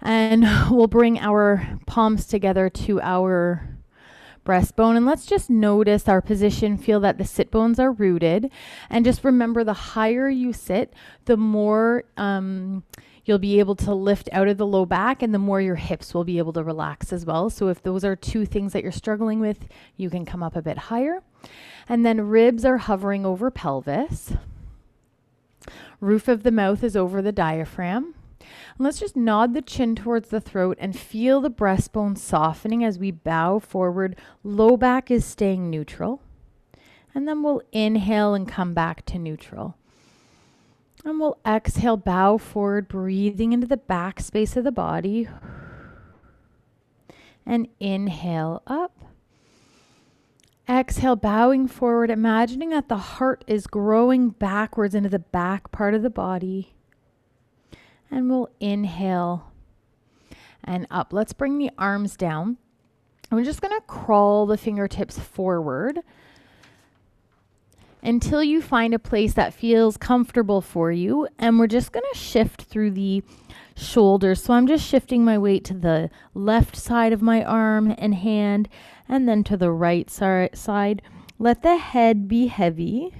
And we'll bring our palms together to our breastbone, and let's just notice our position. Feel that the sit bones are rooted, and just remember, the higher you sit, the more you'll be able to lift out of the low back, and the more your hips will be able to relax as well. So if those are two things that you're struggling with, you can come up a bit higher. And then ribs are hovering over pelvis. Roof of the mouth is over the diaphragm. And let's just nod the chin towards the throat and feel the breastbone softening as we bow forward. Low back is staying neutral. And then we'll inhale and come back to neutral. And we'll exhale, bow forward, breathing into the back space of the body. And inhale up. Exhale, bowing forward, imagining that the heart is growing backwards into the back part of the body. And we'll inhale and up. Let's bring the arms down. And we're just going to crawl the fingertips forward until you find a place that feels comfortable for you. And we're just going to shift through the shoulders. So I'm just shifting my weight to the left side of my arm and hand, and then to the right side. Let the head be heavy.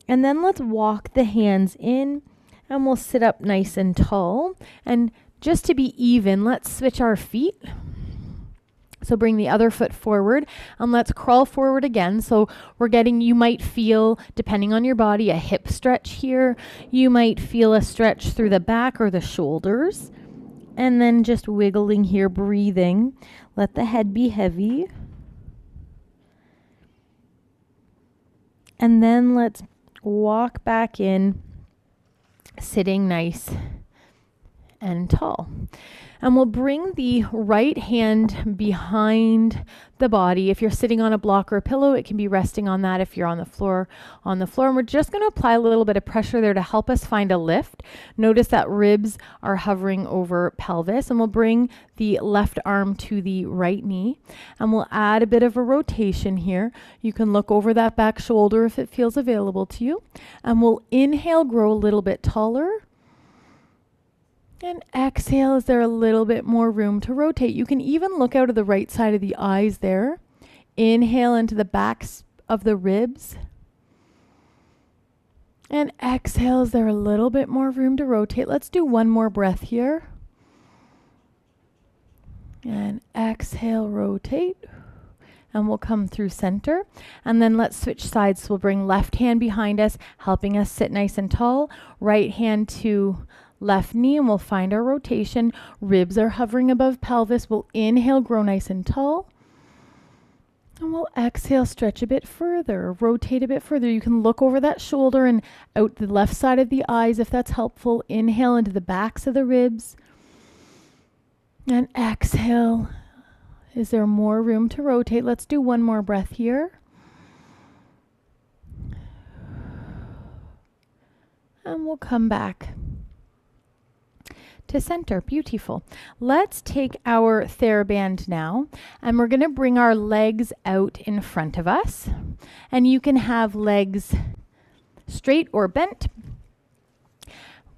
And then let's walk the hands in. And we'll sit up nice and tall. And just to be even, let's switch our feet. So bring the other foot forward and let's crawl forward again. So we're getting, you might feel, depending on your body, a hip stretch here. You might feel a stretch through the back or the shoulders. And then just wiggling here, breathing. Let the head be heavy. And then let's walk back in, sitting nice and tall. And we'll bring the right hand behind the body. If you're sitting on a block or a pillow, it can be resting on that. If you're on the floor. And we're just going to apply a little bit of pressure there to help us find a lift. Notice that ribs are hovering over pelvis, and we'll bring the left arm to the right knee, and we'll add a bit of a rotation here. You can look over that back shoulder if it feels available to you, and we'll inhale, grow a little bit taller. And exhale, is there a little bit more room to rotate? You can even look out of the right side of the eyes there. Inhale into the backs of the ribs. And exhale, is there a little bit more room to rotate? Let's do one more breath here. And exhale, rotate. And we'll come through center. And then let's switch sides. So we'll bring left hand behind us, helping us sit nice and tall. Right hand to left knee, and we'll find our rotation. Ribs are hovering above pelvis. We'll inhale, grow nice and tall. And we'll exhale, stretch a bit further, rotate a bit further. You can look over that shoulder and out the left side of the eyes if that's helpful. Inhale into the backs of the ribs. And exhale. Is there more room to rotate? Let's do one more breath here. And we'll come back to center. Beautiful. Let's take our TheraBand now, and we're going to bring our legs out in front of us. And you can have legs straight or bent.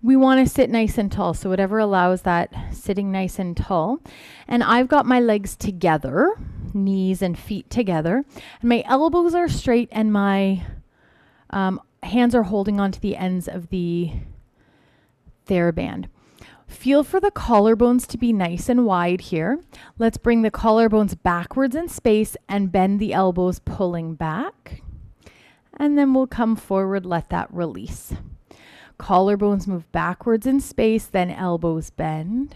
We want to sit nice and tall, so whatever allows that, sitting nice and tall. And I've got my legs together, knees and feet together, and my elbows are straight, and my hands are holding onto the ends of the TheraBand. Feel for the collarbones to be nice and wide here. Let's bring the collarbones backwards in space and bend the elbows, pulling back. And then we'll come forward, let that release. Collarbones move backwards in space, then elbows bend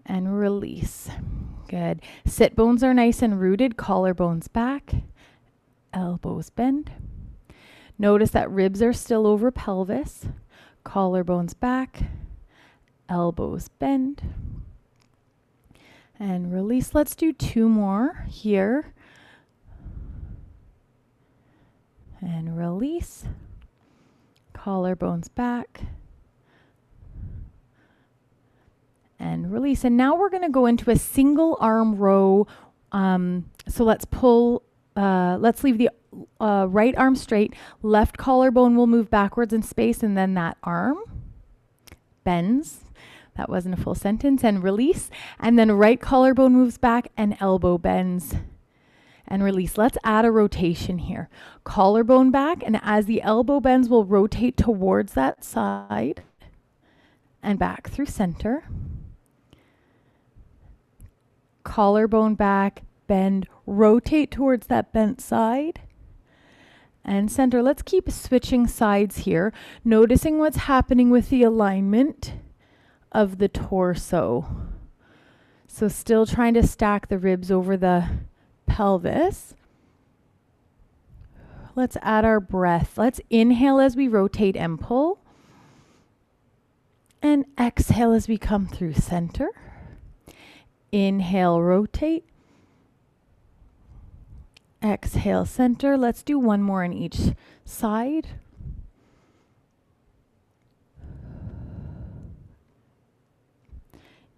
and release. Good. Sit bones are nice and rooted, collarbones back, elbows bend. Notice that ribs are still over pelvis, collarbones back, elbows bend and release. Let's do two more here and release. Collarbones back and release. And now we're going to go into a single arm row. So let's leave the right arm straight. Left collarbone will move backwards in space, and then that arm bends. That wasn't a full sentence. And release. And then right collarbone moves back and elbow bends and release. Let's add a rotation here. Collarbone back, and as the elbow bends, we'll rotate towards that side and back through center. Collarbone back, bend, rotate towards that bent side and center. Let's keep switching sides here, noticing what's happening with the alignment of the torso. So still trying to stack the ribs over the pelvis. Let's add our breath. Let's inhale as we rotate and pull. And exhale as we come through center. Inhale, rotate. Exhale, center. Let's do one more on each side.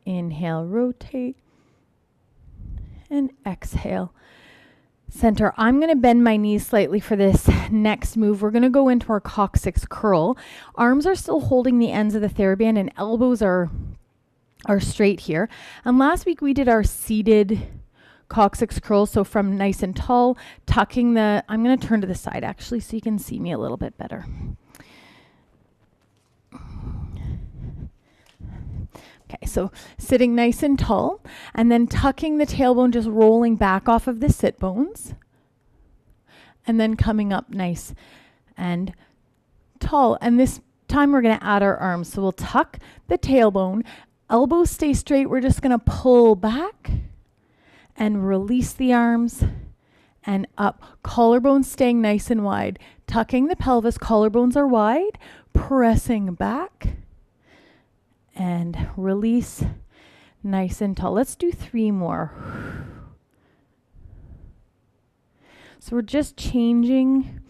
Inhale, rotate. And exhale, center. I'm going to bend my knees slightly for this next move. We're going to go into our coccyx curl. Arms are still holding the ends of the TheraBand and elbows are straight here. And last week we did our seated coccyx curl. So from nice and tall, tucking the, I'm going to turn to the side actually so you can see me a little bit better. Okay, so sitting nice and tall and then tucking the tailbone, just rolling back off of the sit bones and then coming up nice and tall. And this time we're going to add our arms. So we'll tuck the tailbone, elbows stay straight. We're just going to pull back and release the arms and up. Collarbones staying nice and wide. Tucking the pelvis, collarbones are wide, pressing back. And release, nice and tall. Let's do 3 more. So we're just changing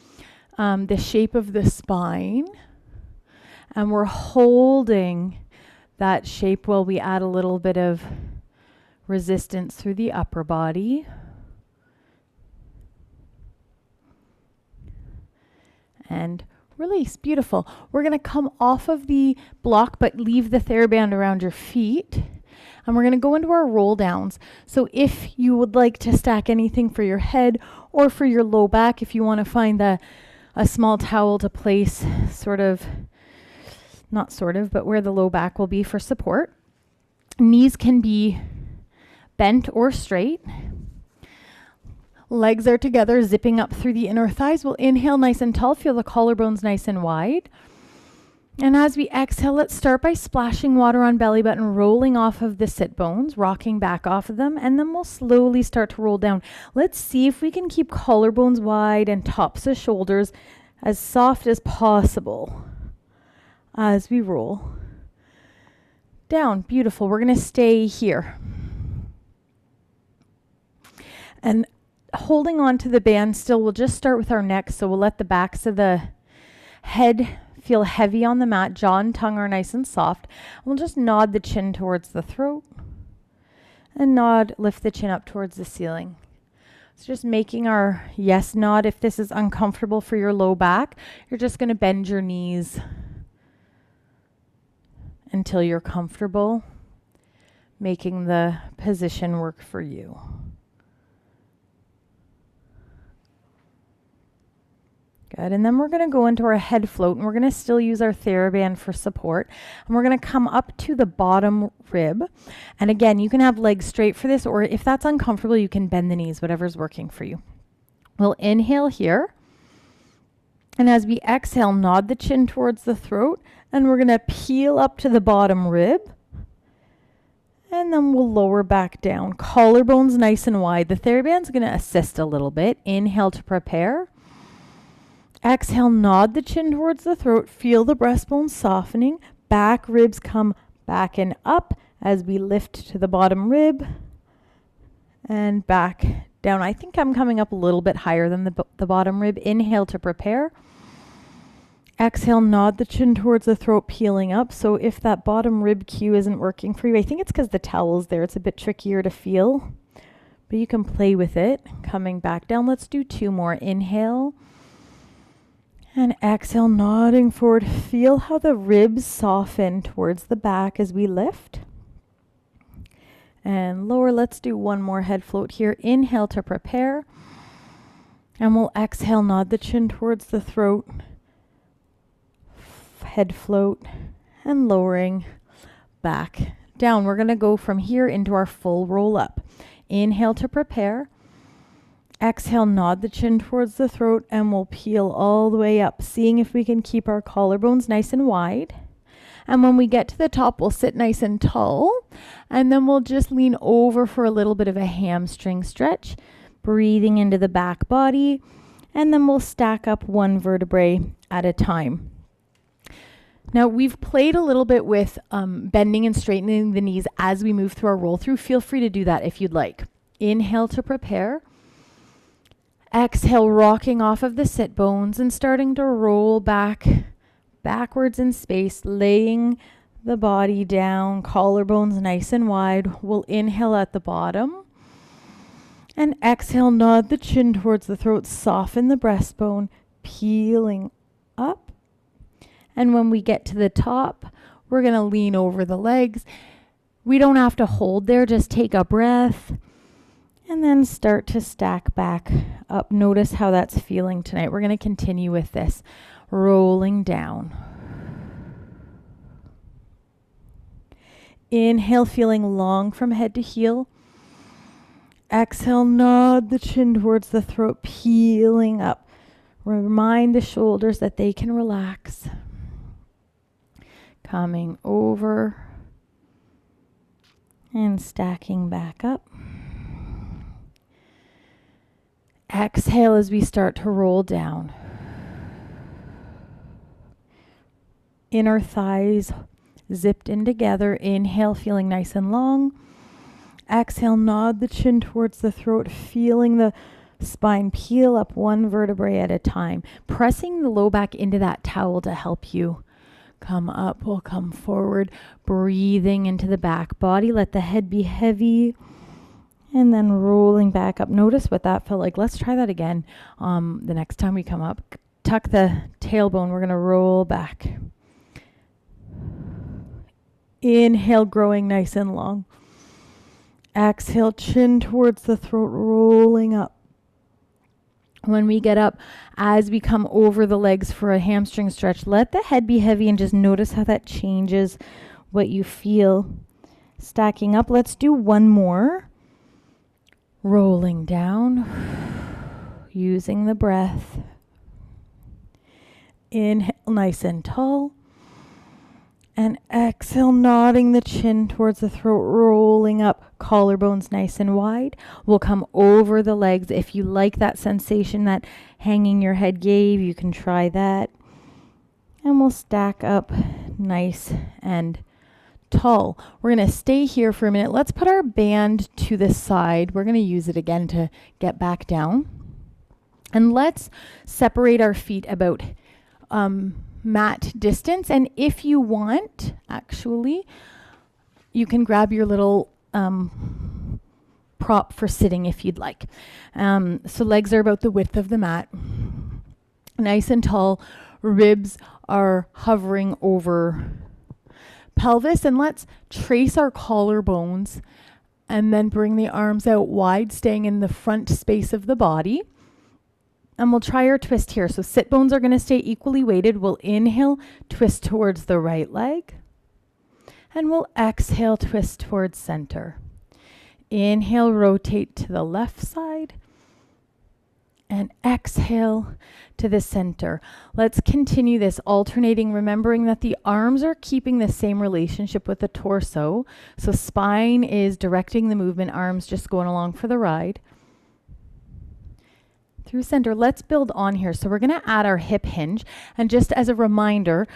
the shape of the spine. And we're holding that shape while we add a little bit of resistance through the upper body. And release. Beautiful. We're going to come off of the block, but leave the TheraBand around your feet. And we're going to go into our roll downs. So if you would like to stack anything for your head or for your low back, if you want to find a small towel to place but where the low back will be for support. Knees can be bent or straight. Legs are together, zipping up through the inner thighs. We'll inhale nice and tall, feel the collarbones nice and wide. And as we exhale, let's start by splashing water on belly button, rolling off of the sit bones, rocking back off of them, and then we'll slowly start to roll down. Let's see if we can keep collarbones wide and tops of shoulders as soft as possible as we roll down. Beautiful. We're going to stay here. And holding on to the band still, we'll just start with our neck. So we'll let the backs of the head feel heavy on the mat. Jaw and tongue are nice and soft. We'll just nod the chin towards the throat and lift the chin up towards the ceiling. So just making our yes nod. If this is uncomfortable for your low back, you're just going to bend your knees until you're comfortable, making the position work for you. Good. And then we're going to go into our head float, and we're going to still use our TheraBand for support. And we're going to come up to the bottom rib. And again, you can have legs straight for this, or if that's uncomfortable, you can bend the knees, whatever's working for you. We'll inhale here. And as we exhale, nod the chin towards the throat, and we're going to peel up to the bottom rib. And then we'll lower back down. Collarbones nice and wide. The TheraBand's going to assist a little bit. Inhale to prepare. Exhale, nod the chin towards the throat. Feel the breastbone softening. Back ribs come back and up as we lift to the bottom rib and back down. I think I'm coming up a little bit higher than the bottom rib. Inhale to prepare. Exhale, nod the chin towards the throat, peeling up. So if that bottom rib cue isn't working for you, I think it's because the towel's there. It's a bit trickier to feel, but you can play with it. Coming back down. Let's do 2 more. Inhale. And exhale, nodding forward. Feel how the ribs soften towards the back as we lift. And lower. Let's do one more head float here. Inhale to prepare. And we'll exhale, nod the chin towards the throat. Head float and lowering back down. We're going to go from here into our full roll up. Inhale to prepare. Exhale, nod the chin towards the throat, and we'll peel all the way up, seeing if we can keep our collarbones nice and wide. And when we get to the top, we'll sit nice and tall, and then we'll just lean over for a little bit of a hamstring stretch, breathing into the back body, and then we'll stack up one vertebrae at a time. Now, we've played a little bit with bending and straightening the knees as we move through our roll through. Feel free to do that if you'd like. Inhale to prepare. Exhale, rocking off of the sit bones and starting to roll backwards in space, laying the body down, collarbones nice and wide. We'll inhale at the bottom. And exhale, nod the chin towards the throat, soften the breastbone, peeling up. And when we get to the top, we're going to lean over the legs. We don't have to hold there, just take a breath and then start to stack back up. Notice how that's feeling tonight. We're going to continue with this, rolling down. Inhale, feeling long from head to heel. Exhale, nod the chin towards the throat, peeling up. Remind the shoulders that they can relax. Coming over and stacking back up. Exhale as we start to roll down. Inner thighs zipped in together. Inhale, feeling nice and long. Exhale, nod the chin towards the throat, feeling the spine peel up one vertebrae at a time. Pressing the low back into that towel to help you come up. We'll come forward, breathing into the back body. Let the head be heavy. And then rolling back up. Notice what that felt like. Let's try that again. The next time we come up, tuck the tailbone. We're going to roll back. Inhale, growing nice and long. Exhale, chin towards the throat, rolling up. When we get up, as we come over the legs for a hamstring stretch, let the head be heavy and just notice how that changes what you feel. Stacking up. Let's do one more. Rolling down, using the breath. Inhale, nice and tall. And exhale, nodding the chin towards the throat, rolling up, collarbones nice and wide. We'll come over the legs. If you like that sensation that hanging your head gave, you can try that. And we'll stack up nice and tall. We're going to stay here for a minute. Let's put our band to the side. We're going to use it again to get back down. And let's separate our feet about mat distance. And if you want, actually, you can grab your little prop for sitting if you'd like. So legs are about the width of the mat. Nice and tall. Ribs are hovering over pelvis. And let's trace our collarbones and then bring the arms out wide, staying in the front space of the body. And we'll try our twist here. So sit bones are going to stay equally weighted. We'll inhale, twist towards the right leg. And we'll exhale, twist towards center. Inhale, rotate to the left side. And exhale to the center. Let's continue this alternating, remembering that the arms are keeping the same relationship with the torso. So spine is directing the movement, arms just going along for the ride. Through center, let's build on here. So we're going to add our hip hinge. And just as a reminder,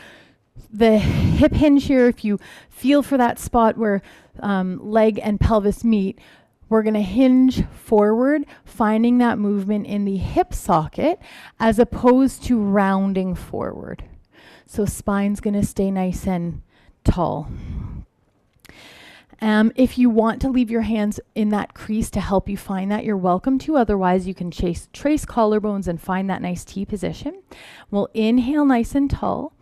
the hip hinge here, if you feel for that spot where leg and pelvis meet, we're going to hinge forward, finding that movement in the hip socket as opposed to rounding forward. So spine's going to stay nice and tall. If you want to leave your hands in that crease to help you find that, you're welcome to. Otherwise, you can trace collarbones and find that nice T position. We'll inhale nice and tall.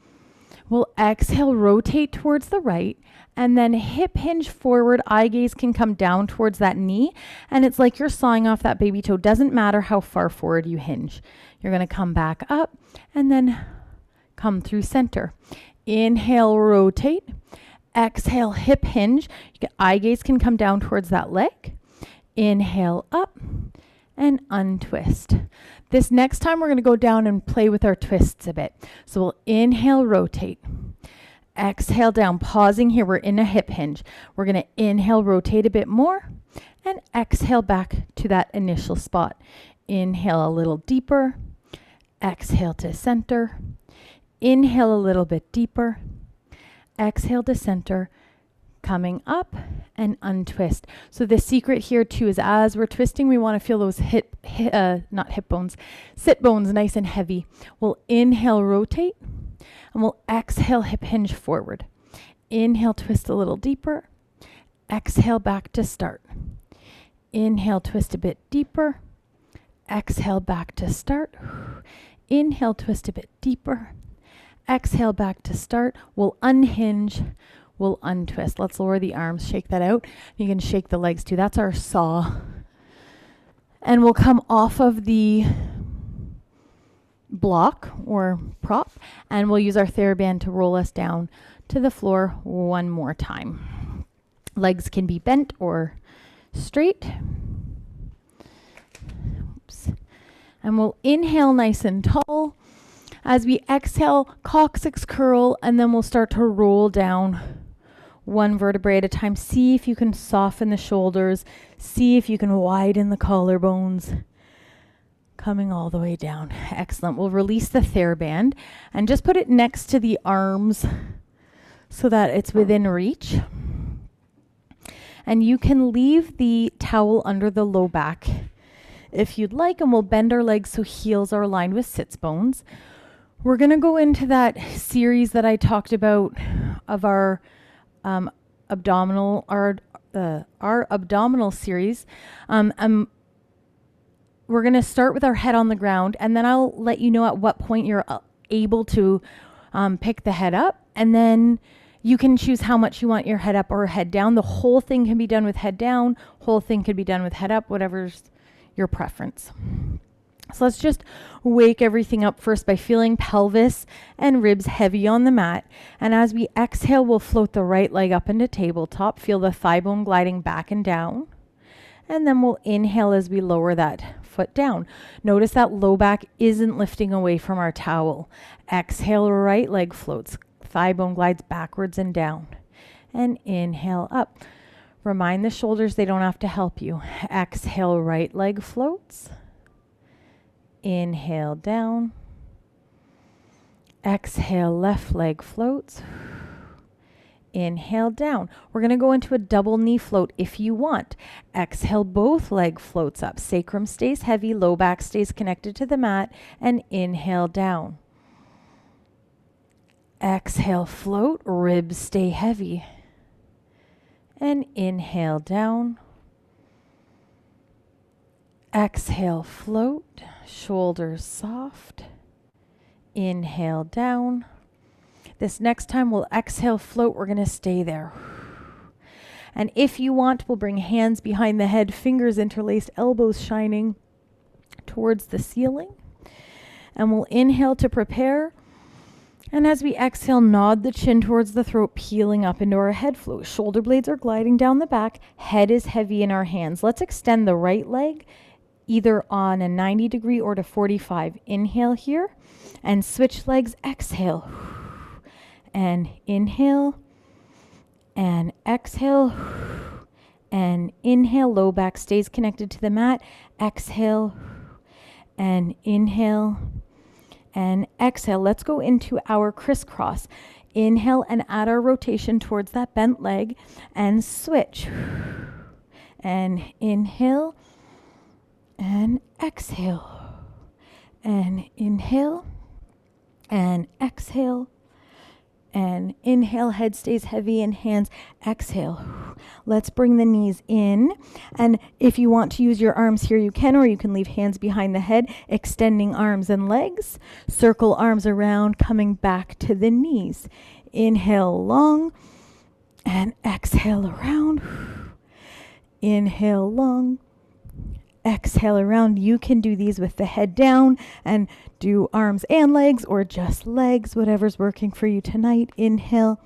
We'll exhale, rotate towards the right, and then hip hinge forward. Eye gaze can come down towards that knee, and it's like you're sawing off that baby toe. Doesn't matter how far forward you hinge. You're going to come back up and then come through center. Inhale, rotate. Exhale, hip hinge. Eye gaze can come down towards that leg. Inhale up and untwist. This next time we're going to go down and play with our twists a bit. So we'll inhale, rotate. Exhale down, pausing here. We're in a hip hinge. We're going to inhale, rotate a bit more, and exhale back to that initial spot. Inhale a little deeper. Exhale to center. Inhale a little bit deeper. Exhale to center, coming up and untwist. So the secret here too is as we're twisting, we want to feel those sit bones nice and heavy. We'll inhale, rotate, and we'll exhale, hip hinge forward. Inhale, twist a little deeper. Exhale, back to start. Inhale, twist a bit deeper. Exhale, back to start. Inhale, twist a bit deeper. Exhale, back to start. We'll unhinge. We'll untwist. Let's lower the arms, shake that out. You can shake the legs too. That's our saw. And we'll come off of the block or prop, and we'll use our TheraBand to roll us down to the floor one more time. Legs can be bent or straight. Oops. And we'll inhale nice and tall. As we exhale, coccyx curl, and then we'll start to roll down one vertebrae at a time. See if you can soften the shoulders. See if you can widen the collarbones. Coming all the way down. Excellent. We'll release the TheraBand and just put it next to the arms so that it's within reach. And you can leave the towel under the low back if you'd like, and we'll bend our legs so heels are aligned with sits bones. We're going to go into that series that I talked about of our abdominal series. We're going to start with our head on the ground, and then I'll let you know at what point you're able to pick the head up, and then you can choose how much you want your head up or head down. The whole thing can be done with head down, whole thing could be done with head up, whatever's your preference. So let's just wake everything up first by feeling pelvis and ribs heavy on the mat. And as we exhale, we'll float the right leg up into tabletop. Feel the thigh bone gliding back and down. And then we'll inhale as we lower that foot down. Notice that low back isn't lifting away from our towel. Exhale, right leg floats. Thigh bone glides backwards and down. And inhale up. Remind the shoulders they don't have to help you. Exhale, right leg floats. Inhale down. Exhale, left leg floats. Inhale down. We're going to go into a double knee float if you want. Exhale, both leg floats up. Sacrum stays heavy, low back stays connected to the mat, and inhale down. Exhale, float, ribs stay heavy. And inhale down. Exhale, float, shoulders soft. Inhale down. This next time we'll exhale, float. We're going to stay there. And if you want, we'll bring hands behind the head, fingers interlaced, elbows shining towards the ceiling. And we'll inhale to prepare. And as we exhale, nod the chin towards the throat, peeling up into our head float. Shoulder blades are gliding down the back. Head is heavy in our hands. Let's extend the right leg either on a 90 degree or to 45. Inhale here and switch legs. Exhale and inhale and exhale and inhale. Low back stays connected to the mat. Exhale and inhale and exhale. Let's go into our crisscross. Inhale and add our rotation towards that bent leg and switch. And inhale and exhale. And inhale and exhale. And inhale, head stays heavy in hands. Exhale. Let's bring the knees in. And if you want to use your arms here, you can, or you can leave hands behind the head, extending arms and legs. Circle arms around, coming back to the knees. Inhale long and exhale around. Inhale long. Exhale around. You can do these with the head down and do arms and legs or just legs, whatever's working for you tonight. Inhale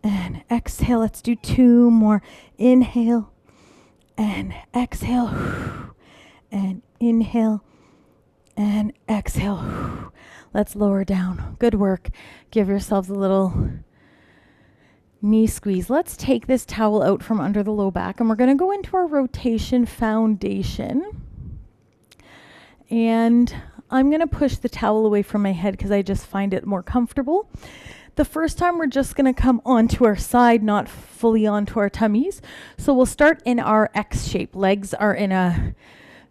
and exhale. Let's do 2 more. Inhale and exhale and inhale and exhale. Let's lower down. Good work. Give yourselves a little knee squeeze. Let's take this towel out from under the low back and we're going to go into our rotation foundation. And I'm going to push the towel away from my head because I just find it more comfortable. The first time we're just going to come onto our side, not fully onto our tummies. So we'll start in our X shape. Legs are in a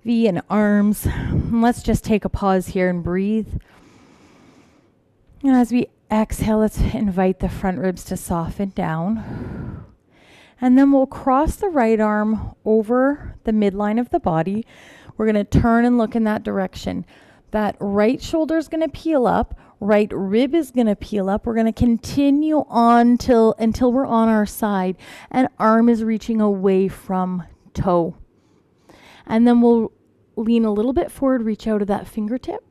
V and arms. And let's just take a pause here and breathe. And as we exhale, let's invite the front ribs to soften down. And then we'll cross the right arm over the midline of the body. We're going to turn and look in that direction. That right shoulder is going to peel up. Right rib is going to peel up. We're going to continue on until we're on our side and arm is reaching away from toe. And then we'll lean a little bit forward, reach out of that fingertip.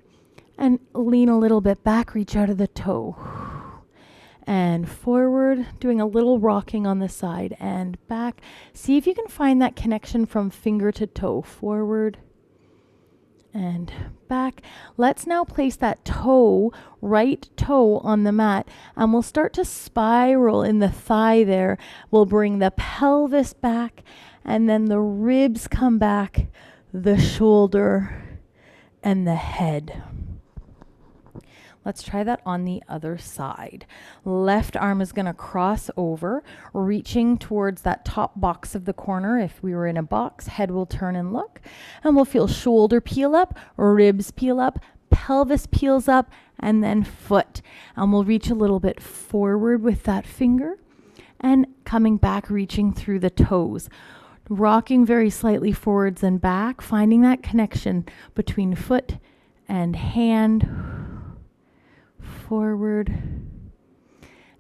And lean a little bit back, reach out of the toe. And forward, doing a little rocking on the side and back. See if you can find that connection from finger to toe. Forward and back. Let's now place that toe, right toe on the mat, and we'll start to spiral in the thigh there. We'll bring the pelvis back, and then the ribs come back, the shoulder, and the head. Let's try that on the other side. Left arm is going to cross over, reaching towards that top box of the corner. If we were in a box, head will turn and look. And we'll feel shoulder peel up, ribs peel up, pelvis peels up, and then foot. And we'll reach a little bit forward with that finger and coming back, reaching through the toes. Rocking very slightly forwards and back, finding that connection between foot and hand. Forward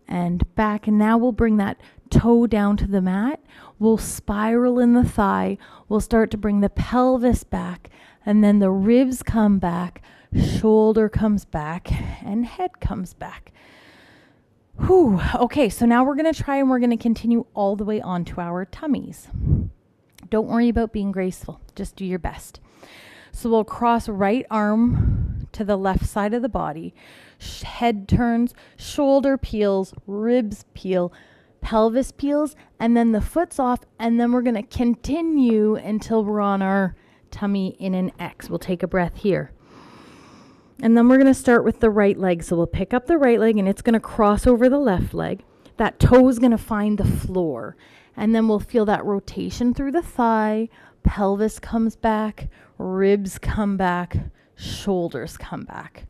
and back. And now we'll bring that toe down to the mat. We'll spiral in the thigh. We'll start to bring the pelvis back, and then the ribs come back, shoulder comes back, and head comes back. Whew. Okay, so now we're going to try and we're going to continue all the way onto our tummies. Don't worry about being graceful. Just do your best. So we'll cross right arm to the left side of the body. Head turns, shoulder peels, ribs peel, pelvis peels, and then the foot's off, and then we're going to continue until we're on our tummy in an X. We'll take a breath here. And then we're going to start with the right leg. So we'll pick up the right leg, and it's going to cross over the left leg. That toe is going to find the floor. And then we'll feel that rotation through the thigh, pelvis comes back, ribs come back, shoulders come back.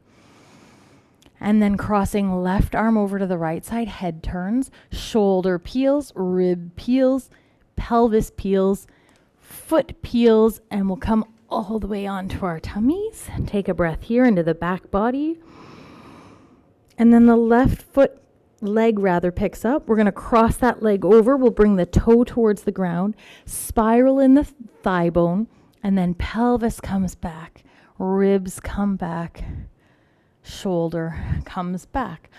And then crossing left arm over to the right side, head turns, shoulder peels, rib peels, pelvis peels, foot peels, and we'll come all the way onto our tummies. Take a breath here into the back body. And then the left leg picks up. We're going to cross that leg over. We'll bring the toe towards the ground, spiral in the thigh bone, and then pelvis comes back, ribs come back, shoulder comes back.